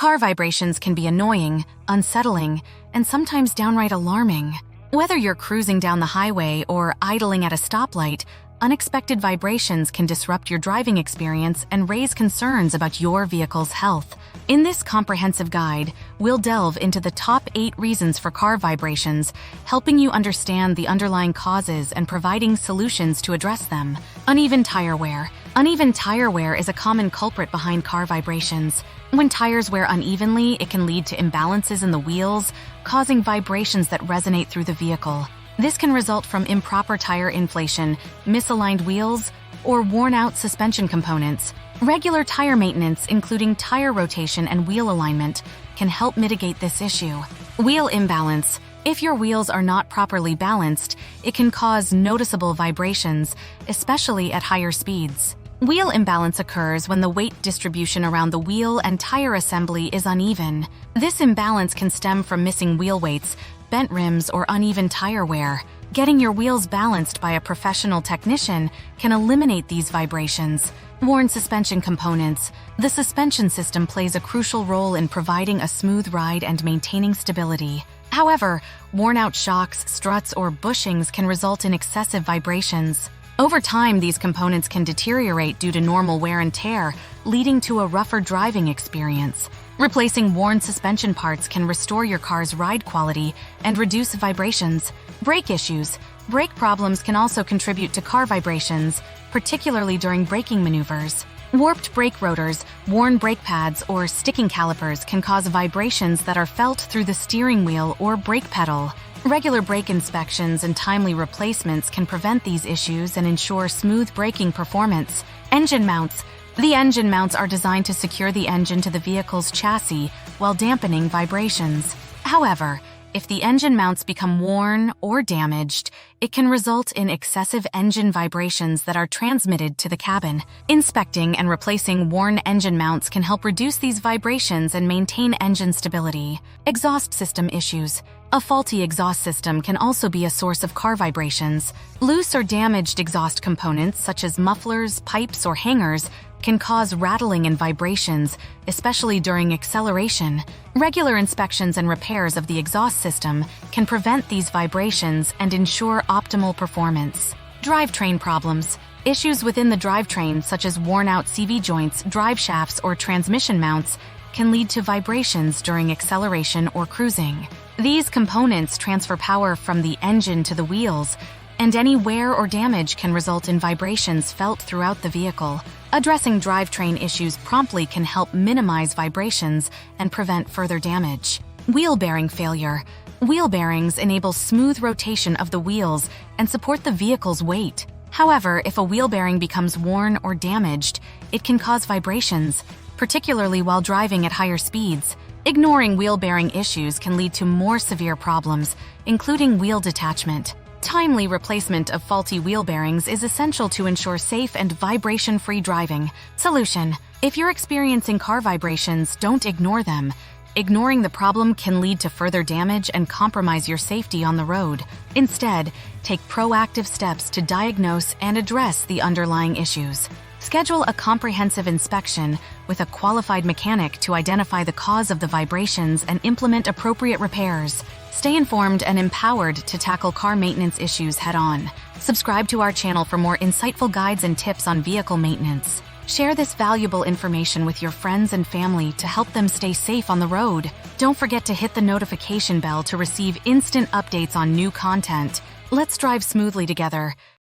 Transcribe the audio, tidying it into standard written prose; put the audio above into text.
Car vibrations can be annoying, unsettling, and sometimes downright alarming. Whether you're cruising down the highway or idling at a stoplight, unexpected vibrations can disrupt your driving experience and raise concerns about your vehicle's health. In this comprehensive guide, we'll delve into the top 8 reasons for car vibrations, helping you understand the underlying causes and providing solutions to address them. Uneven tire wear. Uneven tire wear is a common culprit behind car vibrations. When tires wear unevenly, it can lead to imbalances in the wheels, causing vibrations that resonate through the vehicle. This can result from improper tire inflation, misaligned wheels, or worn-out suspension components. Regular tire maintenance, including tire rotation and wheel alignment, can help mitigate this issue. Wheel imbalance. If your wheels are not properly balanced, it can cause noticeable vibrations, especially at higher speeds. Wheel imbalance occurs when the weight distribution around the wheel and tire assembly is uneven. This imbalance can stem from missing wheel weights, bent rims, or uneven tire wear. Getting your wheels balanced by a professional technician can eliminate these vibrations. Worn suspension components. The suspension system plays a crucial role in providing a smooth ride and maintaining stability. However, worn-out shocks, struts, or bushings can result in excessive vibrations. Over time, these components can deteriorate due to normal wear and tear, leading to a rougher driving experience. Replacing worn suspension parts can restore your car's ride quality and reduce vibrations. Brake issues. Brake problems can also contribute to car vibrations, particularly during braking maneuvers. Warped brake rotors, worn brake pads, or sticking calipers can cause vibrations that are felt through the steering wheel or brake pedal. Regular brake inspections and timely replacements can prevent these issues and ensure smooth braking performance. Engine mounts. The engine mounts are designed to secure the engine to the vehicle's chassis while dampening vibrations. However, if the engine mounts become worn or damaged, it can result in excessive engine vibrations that are transmitted to the cabin. Inspecting and replacing worn engine mounts can help reduce these vibrations and maintain engine stability. Exhaust system issues. A faulty exhaust system can also be a source of car vibrations. Loose or damaged exhaust components, such as mufflers, pipes, or hangers, can cause rattling and vibrations, especially during acceleration. Regular inspections and repairs of the exhaust system can prevent these vibrations and ensure optimal performance. Drivetrain problems. Issues within the drivetrain, such as worn-out CV joints, drive shafts, or transmission mounts, can lead to vibrations during acceleration or cruising. These components transfer power from the engine to the wheels, and any wear or damage can result in vibrations felt throughout the vehicle. Addressing drivetrain issues promptly can help minimize vibrations and prevent further damage. Wheel bearing failure. Wheel bearings enable smooth rotation of the wheels and support the vehicle's weight. However, if a wheel bearing becomes worn or damaged, it can cause vibrations, particularly while driving at higher speeds. Ignoring wheel bearing issues can lead to more severe problems, including wheel detachment. Timely replacement of faulty wheel bearings is essential to ensure safe and vibration-free driving. Solution. If you're experiencing car vibrations, don't ignore them. Ignoring the problem can lead to further damage and compromise your safety on the road. Instead, take proactive steps to diagnose and address the underlying issues. Schedule a comprehensive inspection with a qualified mechanic to identify the cause of the vibrations and implement appropriate repairs. Stay informed and empowered to tackle car maintenance issues head-on. Subscribe to our channel for more insightful guides and tips on vehicle maintenance. Share this valuable information with your friends and family to help them stay safe on the road. Don't forget to hit the notification bell to receive instant updates on new content. Let's drive smoothly together.